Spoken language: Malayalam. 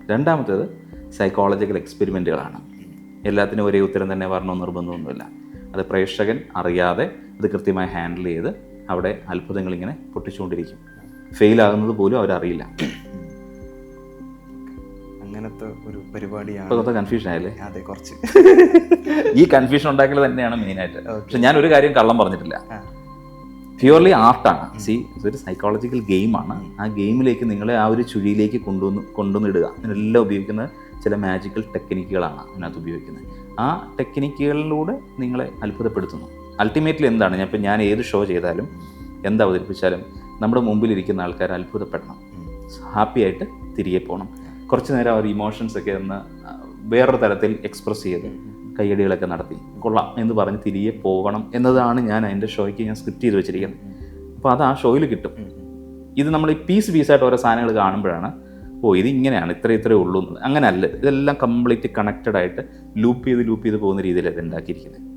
രണ്ടാമത്തേത് സൈക്കോളജിക്കൽ എക്സ്പെരിമെൻറ്റുകളാണ്. എല്ലാത്തിനും ഒരേ ഉത്തരം തന്നെ വരണമെന്ന് നിർബന്ധമൊന്നുമില്ല. അത് പ്രേക്ഷകൻ അറിയാതെ അത് കൃത്യമായി ഹാൻഡിൽ ചെയ്ത് അവിടെ അത്ഭുതങ്ങളിങ്ങനെ പൊട്ടിച്ചുകൊണ്ടിരിക്കും. ഫെയിലാകുന്നത് പോലും അവരറിയില്ല. അങ്ങനത്തെ ഒരു പരിപാടിയാണ്. ഇപ്പോഴത്തെ കൺഫ്യൂഷൻ ആയല്ലേ? അതെ, കുറച്ച്. ഈ കൺഫ്യൂഷൻ ഉണ്ടാക്കൽ തന്നെയാണ് മെയിനായിട്ട്. പക്ഷെ ഞാനൊരു കാര്യം കള്ളം പറഞ്ഞിട്ടില്ല. പ്യുവർലി ആർട്ടാണ്. ഇതൊരു സൈക്കോളജിക്കൽ ഗെയിമാണ്. ആ ഗെയിമിലേക്ക് നിങ്ങളെ ആ ഒരു ചുഴിയിലേക്ക് കൊണ്ടുവന്നിടുക. ഇതിനെല്ലാം ഉപയോഗിക്കുന്ന ചില മാജിക്കൽ ടെക്നിക്കുകളാണ് അതിനകത്ത് ഉപയോഗിക്കുന്നത്. ആ ടെക്നിക്കുകളിലൂടെ നിങ്ങളെ അത്ഭുതപ്പെടുത്തുന്നു. അൾട്ടിമേറ്റ്ലി എന്താണ്, ഞാൻ ഏത് ഷോ ചെയ്താലും എന്ത് അവതരിപ്പിച്ചാലും നമ്മുടെ മുമ്പിലിരിക്കുന്ന ആൾക്കാർ അത്ഭുതപ്പെടണം, ഹാപ്പി ആയിട്ട് തിരികെ പോകണം. കുറച്ച് നേരം അവർ ഇമോഷൻസൊക്കെ ഒന്ന് വേറൊരു തരത്തിൽ എക്സ്പ്രസ് ചെയ്ത് കയ്യടികളൊക്കെ നടത്തി കൊള്ളാം എന്ന് പറഞ്ഞ് തിരികെ പോകണം എന്നതാണ് ഞാൻ എൻ്റെ ഷോയ്ക്ക് സ്ക്രിപ്റ്റ് ചെയ്ത് വെച്ചിരിക്കുന്നത്. അപ്പോൾ അത് ആ ഷോയിൽ കിട്ടും. ഇത് നമ്മൾ ഈ പീസായിട്ട് ഓരോ സാധനങ്ങൾ കാണുമ്പോഴാണ് ഇത് ഇങ്ങനെയാണ്, ഇത്രയേ ഉള്ളൂ എന്നത്. അങ്ങനെയല്ല, ഇതെല്ലാം കംപ്ലീറ്റ് കണക്റ്റഡ് ആയിട്ട് ലൂപ്പ് ചെയ്ത് പോകുന്ന രീതിയിലാണ് ഇത് ഉണ്ടാക്കിയിരിക്കുന്നത്.